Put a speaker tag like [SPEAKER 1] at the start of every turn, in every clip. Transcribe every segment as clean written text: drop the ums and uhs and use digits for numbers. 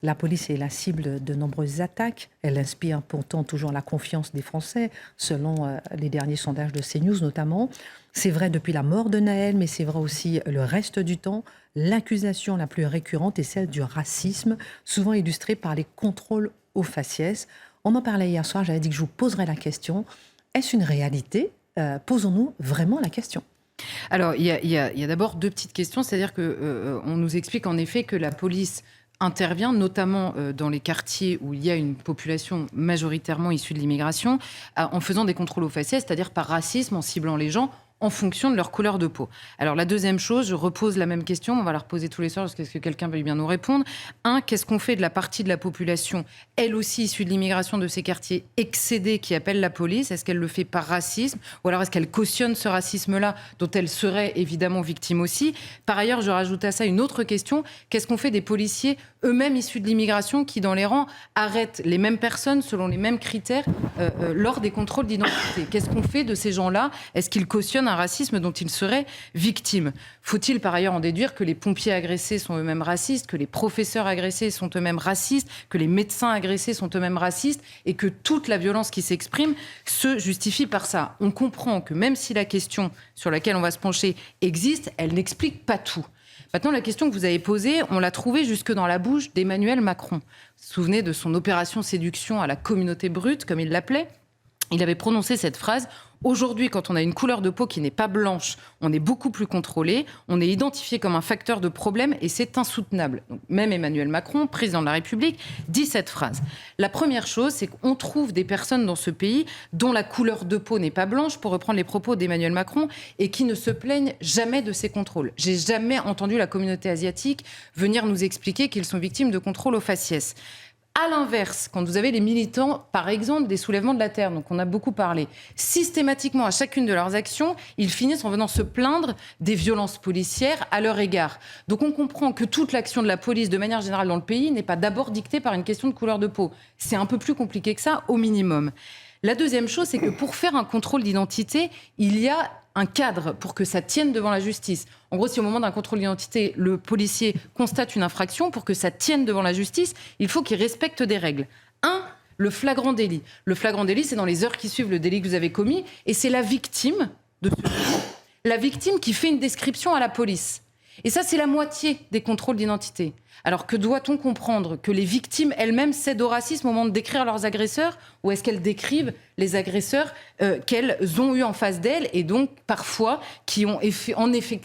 [SPEAKER 1] La police est la cible de nombreuses attaques. Elle inspire pourtant toujours la confiance des Français, selon les derniers sondages de CNews notamment. C'est vrai depuis la mort de Naël, mais c'est vrai aussi le reste du temps. L'accusation la plus récurrente est celle du racisme, souvent illustrée par les contrôles au faciès. On en parlait hier soir, j'avais dit que je vous poserais la question. Est-ce une réalité ? Posons-nous vraiment la question.
[SPEAKER 2] Alors, il y a d'abord deux petites questions. C'est-à-dire qu'on nous explique en effet que la police intervient, notamment dans les quartiers où il y a une population majoritairement issue de l'immigration, en faisant des contrôles aux faciès, c'est-à-dire par racisme, en ciblant les gens en fonction de leur couleur de peau. Alors la deuxième chose, je repose la même question, on va la reposer tous les soirs jusqu'à ce que quelqu'un veuille bien nous répondre. Qu'est-ce qu'on fait de la partie de la population, elle aussi issue de l'immigration de ces quartiers excédés, qui appelle la police? Est-ce qu'elle le fait par racisme? Ou alors est-ce qu'elle cautionne ce racisme-là, dont elle serait évidemment victime aussi? Par ailleurs, je rajoute à ça une autre question. Qu'est-ce qu'on fait des policiers eux-mêmes issus de l'immigration qui, dans les rangs, arrêtent les mêmes personnes selon les mêmes critères lors des contrôles d'identité? Qu'est-ce qu'on fait de ces gens-là? Est-ce qu'ils cautionnent un racisme dont ils seraient victimes? Faut-il par ailleurs en déduire que les pompiers agressés sont eux-mêmes racistes, que les professeurs agressés sont eux-mêmes racistes, que les médecins agressés sont eux-mêmes racistes et que toute la violence qui s'exprime se justifie par ça? On comprend que même si la question sur laquelle on va se pencher existe, elle n'explique pas tout. Maintenant, la question que vous avez posée, on l'a trouvée jusque dans la bouche d'Emmanuel Macron. Vous vous souvenez de son opération séduction à la communauté brute, comme il l'appelait? Il avait prononcé cette phrase: aujourd'hui, quand on a une couleur de peau qui n'est pas blanche, on est beaucoup plus contrôlé, on est identifié comme un facteur de problème et c'est insoutenable. Donc, même Emmanuel Macron, président de la République, dit cette phrase. La première chose, c'est qu'on trouve des personnes dans ce pays dont la couleur de peau n'est pas blanche, pour reprendre les propos d'Emmanuel Macron, et qui ne se plaignent jamais de ces contrôles. J'ai jamais entendu la communauté asiatique venir nous expliquer qu'ils sont victimes de contrôles au faciès. À l'inverse, quand vous avez les militants, par exemple, des soulèvements de la terre, donc on a beaucoup parlé, systématiquement, à chacune de leurs actions, ils finissent en venant se plaindre des violences policières à leur égard. Donc on comprend que toute l'action de la police, de manière générale dans le pays, n'est pas d'abord dictée par une question de couleur de peau. C'est un peu plus compliqué que ça, au minimum. La deuxième chose, c'est que pour faire un contrôle d'identité, il y a un cadre pour que ça tienne devant la justice. En gros, si au moment d'un contrôle d'identité, le policier constate une infraction, pour que ça tienne devant la justice, il faut qu'il respecte des règles. Le flagrant délit. Le flagrant délit, c'est dans les heures qui suivent le délit que vous avez commis, et c'est la victime de ce délit, la victime qui fait une description à la police. Et ça, c'est la moitié des contrôles d'identité. Alors que doit-on comprendre? Que les victimes elles-mêmes cèdent au racisme au moment de décrire leurs agresseurs? Ou est-ce qu'elles décrivent les agresseurs qu'elles ont eu en face d'elles, et donc parfois qui ont en effet,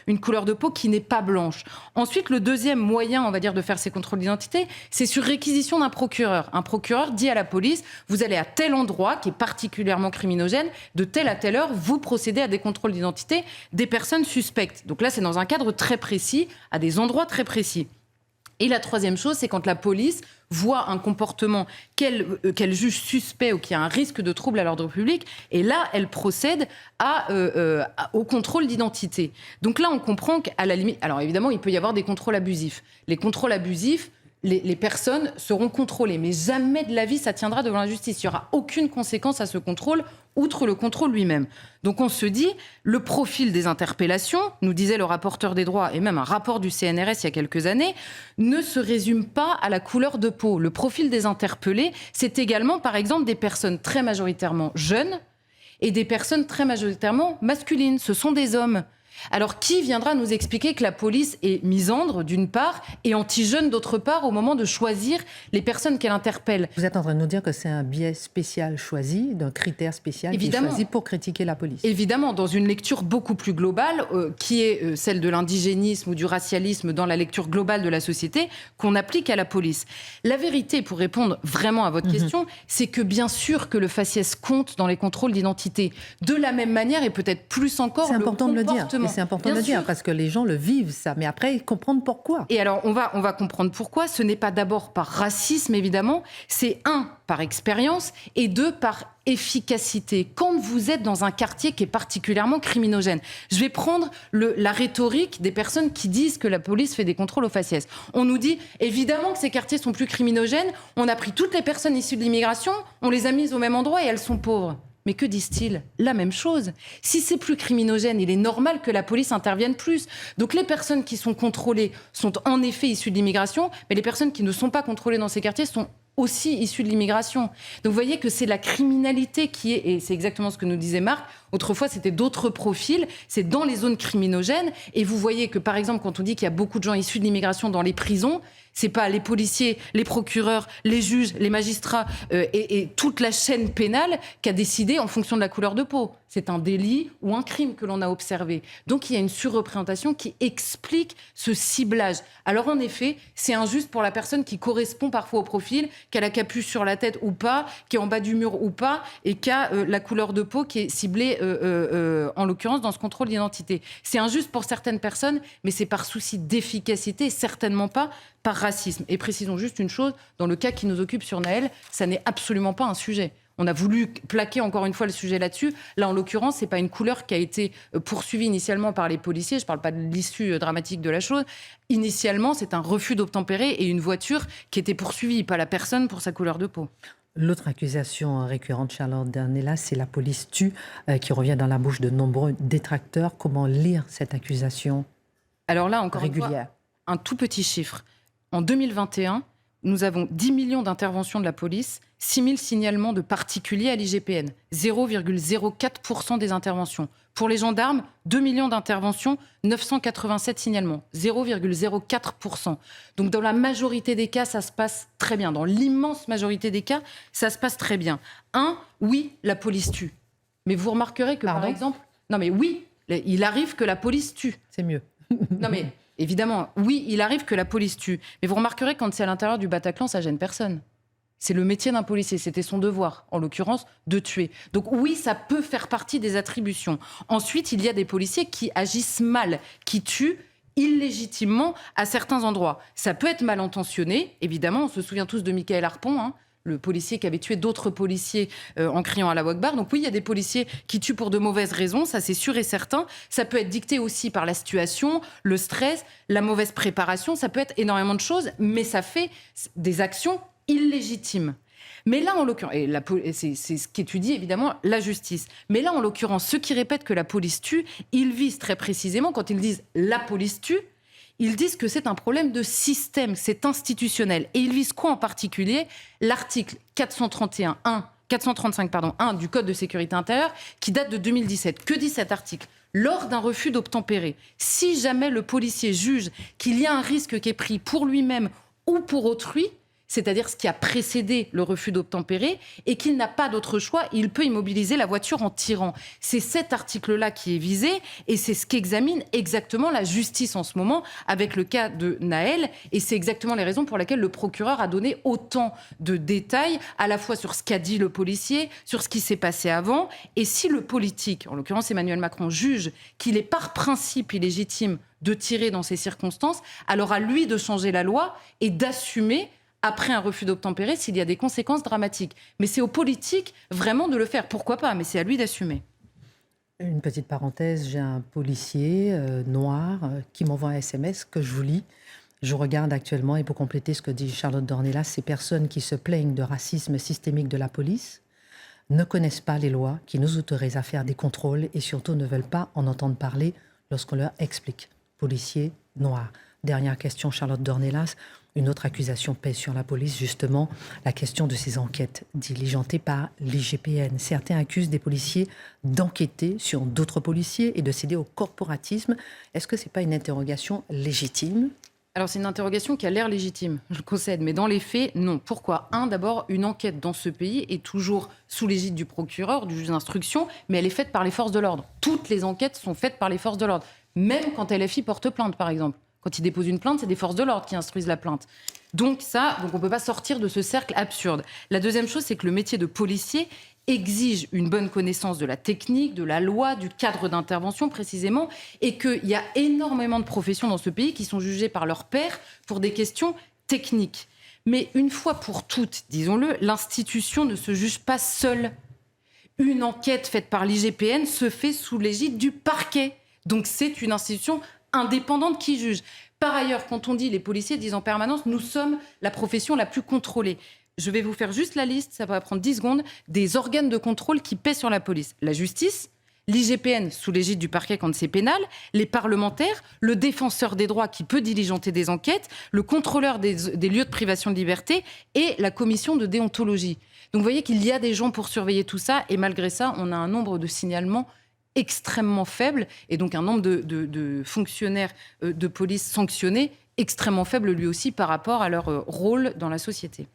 [SPEAKER 2] une couleur de peau qui n'est pas blanche? Ensuite, le deuxième moyen, on va dire, de faire ces contrôles d'identité, c'est sur réquisition d'un procureur. Un procureur dit à la police: vous allez à tel endroit qui est particulièrement criminogène, de telle à telle heure, vous procédez à des contrôles d'identité des personnes suspectes. Donc là, c'est dans un cadre très précis, à des endroits très précis. Et la troisième chose, c'est quand la police voit un comportement qu'elle juge suspect ou qui a un risque de trouble à l'ordre public, et là, elle procède au contrôle d'identité. Donc là, on comprend qu'à la limite... Alors évidemment, il peut y avoir des contrôles abusifs. Les contrôles abusifs, les personnes seront contrôlées, mais jamais de la vie ça tiendra devant la justice. Il n'y aura aucune conséquence à ce contrôle, outre le contrôle lui-même. Donc on se dit, le profil des interpellations, nous disait le rapporteur des droits, et même un rapport du CNRS il y a quelques années, ne se résume pas à la couleur de peau. Le profil des interpellés, c'est également, par exemple, des personnes très majoritairement jeunes et des personnes très majoritairement masculines. Ce sont des hommes. Alors, qui viendra nous expliquer que la police est misandre, d'une part, et anti-jeune, d'autre part, au moment de choisir les personnes qu'elle interpelle?
[SPEAKER 1] Vous êtes en train de nous dire que c'est un biais spécial choisi, d'un critère spécial
[SPEAKER 2] Évidemment.
[SPEAKER 1] Qui est choisi pour critiquer la police?
[SPEAKER 2] Évidemment, dans une lecture beaucoup plus globale, qui est celle de l'indigénisme ou du racialisme dans la lecture globale de la société, qu'on applique à la police. La vérité, pour répondre vraiment à votre question, c'est que bien sûr que le faciès compte dans les contrôles d'identité. De la même manière, et peut-être plus encore,
[SPEAKER 1] c'est important de le dire. Et c'est important de le dire,
[SPEAKER 2] sûr.
[SPEAKER 1] parce que les gens le vivent, ça. Mais après, comprendre pourquoi.
[SPEAKER 2] Et alors, on va comprendre pourquoi. Ce n'est pas d'abord par racisme, évidemment. C'est par expérience, et par efficacité. Quand vous êtes dans un quartier qui est particulièrement criminogène, je vais prendre la rhétorique des personnes qui disent que la police fait des contrôles au faciès. On nous dit, évidemment que ces quartiers sont plus criminogènes, on a pris toutes les personnes issues de l'immigration, on les a mises au même endroit et elles sont pauvres. Mais que disent-ils? La même chose. Si c'est plus criminogène, il est normal que la police intervienne plus. Donc les personnes qui sont contrôlées sont en effet issues de l'immigration, mais les personnes qui ne sont pas contrôlées dans ces quartiers sont aussi issues de l'immigration. Donc vous voyez que c'est la criminalité qui est, et c'est exactement ce que nous disait Marc, autrefois c'était d'autres profils, c'est dans les zones criminogènes, et vous voyez que par exemple quand on dit qu'il y a beaucoup de gens issus de l'immigration dans les prisons, c'est pas les policiers, les procureurs, les juges, les magistrats et toute la chaîne pénale qui a décidé en fonction de la couleur de peau. C'est un délit ou un crime que l'on a observé. Donc il y a une surreprésentation qui explique ce ciblage. Alors en effet, c'est injuste pour la personne qui correspond parfois au profil, qui a la capuche sur la tête ou pas, qui est en bas du mur ou pas, et qui a la couleur de peau qui est ciblée en l'occurrence dans ce contrôle d'identité. C'est injuste pour certaines personnes, mais c'est par souci d'efficacité et certainement pas par racisme. Et précisons juste une chose, dans le cas qui nous occupe sur Nahel, ça n'est absolument pas un sujet. On a voulu plaquer encore une fois le sujet là-dessus. Là, en l'occurrence, c'est pas une couleur qui a été poursuivie initialement par les policiers. Je parle pas de l'issue dramatique de la chose. Initialement, c'est un refus d'obtempérer et une voiture qui était poursuivie, pas la personne pour sa couleur de peau.
[SPEAKER 1] L'autre accusation récurrente, Charlotte Dornelas, c'est la police tue, qui revient dans la bouche de nombreux détracteurs. Comment lire cette accusation
[SPEAKER 2] Alors là, encore
[SPEAKER 1] régulière?
[SPEAKER 2] Une fois, un tout petit chiffre. En 2021, nous avons 10 millions d'interventions de la police, 6 000 signalements de particuliers à l'IGPN, 0,04% des interventions. Pour les gendarmes, 2 millions d'interventions, 987 signalements, 0,04%. Donc dans la majorité des cas, ça se passe très bien. Dans l'immense majorité des cas, ça se passe très bien. Oui, la police tue. Mais vous remarquerez que, par exemple... Non mais oui, il arrive que la police tue.
[SPEAKER 1] C'est mieux.
[SPEAKER 2] Non mais... Évidemment, oui, il arrive que la police tue. Mais vous remarquerez, quand c'est à l'intérieur du Bataclan, ça gêne personne. C'est le métier d'un policier, c'était son devoir, en l'occurrence, de tuer. Donc oui, ça peut faire partie des attributions. Ensuite, il y a des policiers qui agissent mal, qui tuent illégitimement à certains endroits. Ça peut être mal intentionné, évidemment, on se souvient tous de Michael Harpon, le policier qui avait tué d'autres policiers en criant Allahu Akbar. Donc oui, il y a des policiers qui tuent pour de mauvaises raisons, ça c'est sûr et certain. Ça peut être dicté aussi par la situation, le stress, la mauvaise préparation, ça peut être énormément de choses, mais ça fait des actions illégitimes. Mais là, en l'occurrence, et c'est ce qu'étudie évidemment la justice, mais là, en l'occurrence, ceux qui répètent que la police tue, ils visent très précisément, quand ils disent « la police tue », ils disent que c'est un problème de système, c'est institutionnel. Et ils visent quoi en particulier? L'article 435 du Code de sécurité intérieure qui date de 2017. Que dit cet article? Lors d'un refus d'obtempérer, si jamais le policier juge qu'il y a un risque qui est pris pour lui-même ou pour autrui, c'est-à-dire ce qui a précédé le refus d'obtempérer, et qu'il n'a pas d'autre choix, il peut immobiliser la voiture en tirant. C'est cet article-là qui est visé, et c'est ce qu'examine exactement la justice en ce moment avec le cas de Nahel, et c'est exactement les raisons pour lesquelles le procureur a donné autant de détails, à la fois sur ce qu'a dit le policier, sur ce qui s'est passé avant, et si le politique, en l'occurrence Emmanuel Macron, juge qu'il est par principe illégitime de tirer dans ces circonstances, alors à lui de changer la loi et d'assumer après un refus d'obtempérer s'il y a des conséquences dramatiques. Mais c'est aux politiques vraiment de le faire. Pourquoi pas? Mais c'est à lui d'assumer.
[SPEAKER 1] Une petite parenthèse, j'ai un policier noir qui m'envoie un SMS que je vous lis. Je regarde actuellement, et pour compléter ce que dit Charlotte Dornelas, ces personnes qui se plaignent de racisme systémique de la police ne connaissent pas les lois qui nous autorisent à faire des contrôles et surtout ne veulent pas en entendre parler lorsqu'on leur explique. Policier noir. Dernière question, Charlotte Dornelas. Une autre accusation pèse sur la police, justement, la question de ces enquêtes diligentées par l'IGPN. Certains accusent des policiers d'enquêter sur d'autres policiers et de céder au corporatisme. Est-ce que ce n'est pas une interrogation légitime?
[SPEAKER 2] Alors, c'est une interrogation qui a l'air légitime, je le concède, mais dans les faits, non. Pourquoi? D'abord, une enquête dans ce pays est toujours sous l'égide du procureur, du juge d'instruction, mais elle est faite par les forces de l'ordre. Toutes les enquêtes sont faites par les forces de l'ordre, même quand LFI porte plainte, par exemple. Quand ils déposent une plainte, c'est des forces de l'ordre qui instruisent la plainte. Donc on ne peut pas sortir de ce cercle absurde. La deuxième chose, c'est que le métier de policier exige une bonne connaissance de la technique, de la loi, du cadre d'intervention précisément, et qu'il y a énormément de professions dans ce pays qui sont jugées par leurs pairs pour des questions techniques. Mais une fois pour toutes, disons-le, l'institution ne se juge pas seule. Une enquête faite par l'IGPN se fait sous l'égide du parquet. Donc c'est une institution indépendante qui juge. Par ailleurs, quand on dit, les policiers disent en permanence, nous sommes la profession la plus contrôlée. Je vais vous faire juste la liste, ça va prendre 10 secondes, des organes de contrôle qui pèsent sur la police. La justice, l'IGPN sous l'égide du parquet quand c'est pénal, les parlementaires, le défenseur des droits qui peut diligenter des enquêtes, le contrôleur des lieux de privation de liberté et la commission de déontologie. Donc vous voyez qu'il y a des gens pour surveiller tout ça et malgré ça, on a un nombre de signalements extrêmement faible et donc un nombre de fonctionnaires de police sanctionnés extrêmement faible lui aussi par rapport à leur rôle dans la société.